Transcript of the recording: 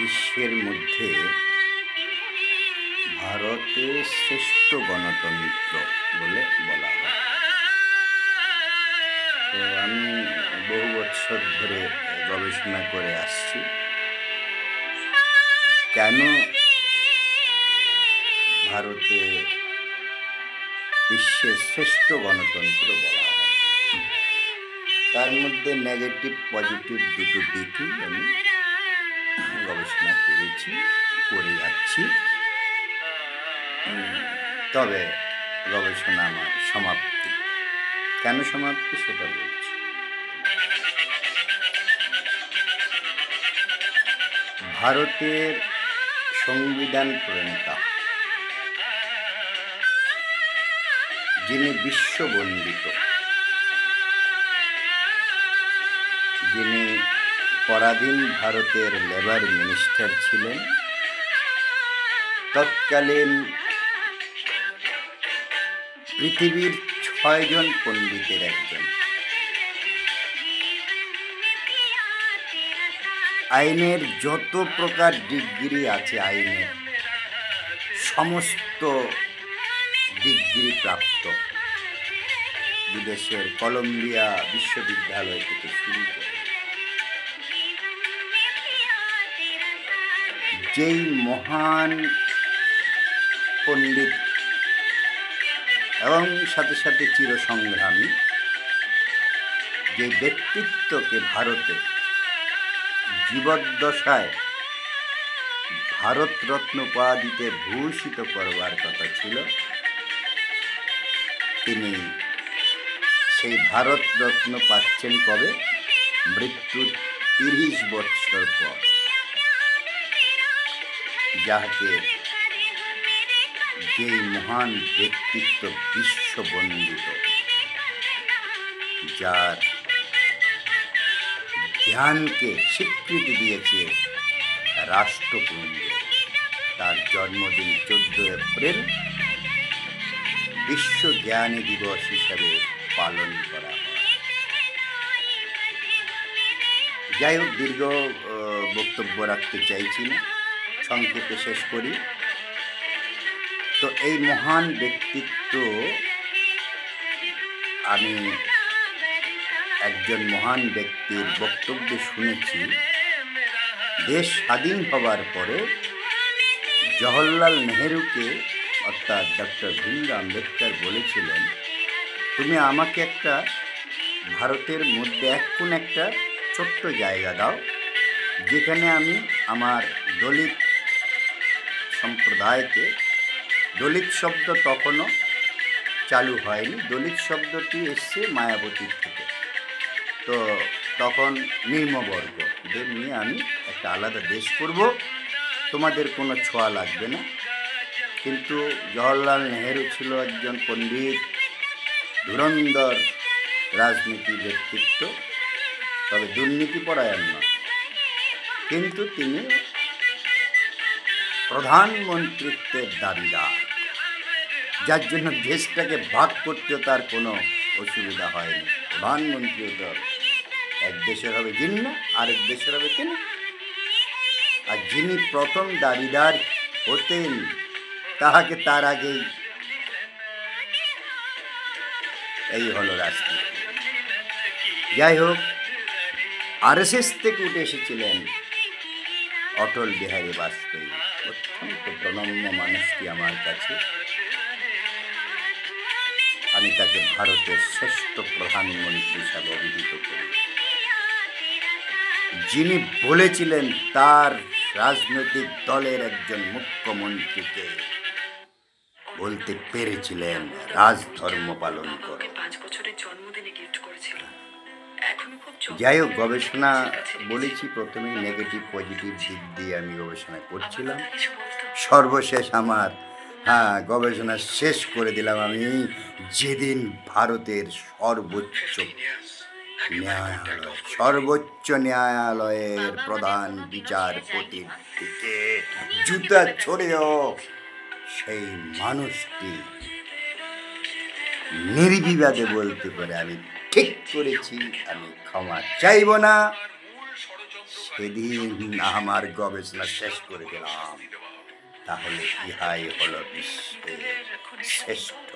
বিশ্বের মধ্যে ভারতের শ্রেষ্ঠ গণতন্ত্র বলে বলা হয়। তো আমি বহু বছর ধরে গবেষণা করে আসছি কেন ভারতে বিশ্বের শ্রেষ্ঠ গণতন্ত্র বলা হয়। তার মধ্যে নেগেটিভ পজিটিভ দুটো দিকই আমি গবেষণা করে যাচ্ছি। তবে গবেষণা আমার সমাপ্তি। কেন সমাপ্তি সেটা বলছি। ভারতের সংবিধান প্রণেতা যিনি বিশ্ববন্দিত, যিনি পরাধীন ভারতের লেবার মিনিস্টার ছিলেন, তৎকালীন পৃথিবীর 6 জন পণ্ডিতের একজন, আইনের যত প্রকার ডিগ্রি আছে, আইনের সমস্ত ডিগ্রি প্রাপ্ত, বিদেশের কলম্বিয়া বিশ্ববিদ্যালয় থেকে শুরু করে, যেই মহান পণ্ডিত এবং সাথে সাথে চিরসংগ্রামী যে ব্যক্তিত্বকে ভারতে জীবদ্দশায় ভারতরত্ন উপাধিতে ভূষিত করবার কথা ছিল, তিনি সেই ভারতরত্ন পাচ্ছেন কবে? মৃত্যুর 30 বছর পর। যাহাকে যেই মহান ব্যক্তিত্ব বিশ্ববন্দিত, যার জ্ঞানকে স্বীকৃতি দিয়েছে রাষ্ট্রপুঞ্জ, তার জন্মদিন 14 এপ্রিল বিশ্ব জ্ঞানী দিবস হিসাবে পালন করা হয়। যাই হোক, দীর্ঘ বক্তব্য রাখতে চাইছি না, সংক্ষেপে শেষ করি। তো এই মহান ব্যক্তিত্ব, আমি একজন মহান ব্যক্তির বক্তব্য শুনেছি। দেশ স্বাধীন হবার পরে জওহরলাল নেহেরুকে, অর্থাৎ ডক্টর ভীমরাও আম্বেদকর বলেছিলেন, তুমি আমাকে একটা ভারতের মধ্যে একটা ছোট্ট জায়গা দাও, যেখানে আমি আমার দলিত সম্প্রদায়কে, দলিত শব্দ তখনও চালু হয়নি, দলিত শব্দটি এসছে মায়াবতীর থেকে, তো তখন নিম্নবর্গদের নিয়ে আমি একটা আলাদা দেশ করব, তোমাদের কোনো ছোঁয়া লাগবে না। কিন্তু জওহরলাল নেহেরু ছিল একজন পণ্ডিত, ধুরন্ধর রাজনীতি ব্যক্তিত্ব, তবে দুর্নীতিপরায়ণ নয়, কিন্তু তিনি প্রধানমন্ত্রিত্বের দাবিদার, যার জন্য দেশটাকে ভাগ করতে তার কোনো অসুবিধা হয়নি। প্রধানমন্ত্রী দল এক দেশের হবে জিন্না, আরেক দেশের হবে তিনি। আর যিনি প্রথম দাবিদার হতেন, তাহাকে তার আগেই এই হলো রাজনীতি। যাই হোক, আরএসএস থেকে উঠে এসেছিলেন অটল বিহারী বাজপেয়ী, অত্যন্ত প্রণম্য মানুষটি আমার কাছে। আমি তাকে ভারতের শ্রেষ্ঠ প্রধানমন্ত্রী হিসাবে অভিহিত করি, যিনি বলেছিলেন তার রাজনৈতিক দলের একজন মুখ্যমন্ত্রীকে বলতে পেরেছিলেন, রাজধর্ম পালন করো। যাই হোক, গবেষণা বলেছি প্রথমেই নেগেটিভ পজিটিভ দিক দিয়ে আমি গবেষণা করছিলাম। সর্বশেষ আমার গবেষণা শেষ করে দিলাম আমি যেদিন ভারতের সর্বোচ্চ ন্যায়ালয়ের প্রধান বিচারপতির দিকে জুতা ছড়েও সেই মানুষটি নির্বিবাদে বলতে পারে, আমি ঠিক করেছি, আমি ক্ষমা চাইব না। সেদিন আমার গবেষণা শেষ করে দিলাম, তাহলে ইহাই হলো বিশ্বের শ্রেষ্ঠ।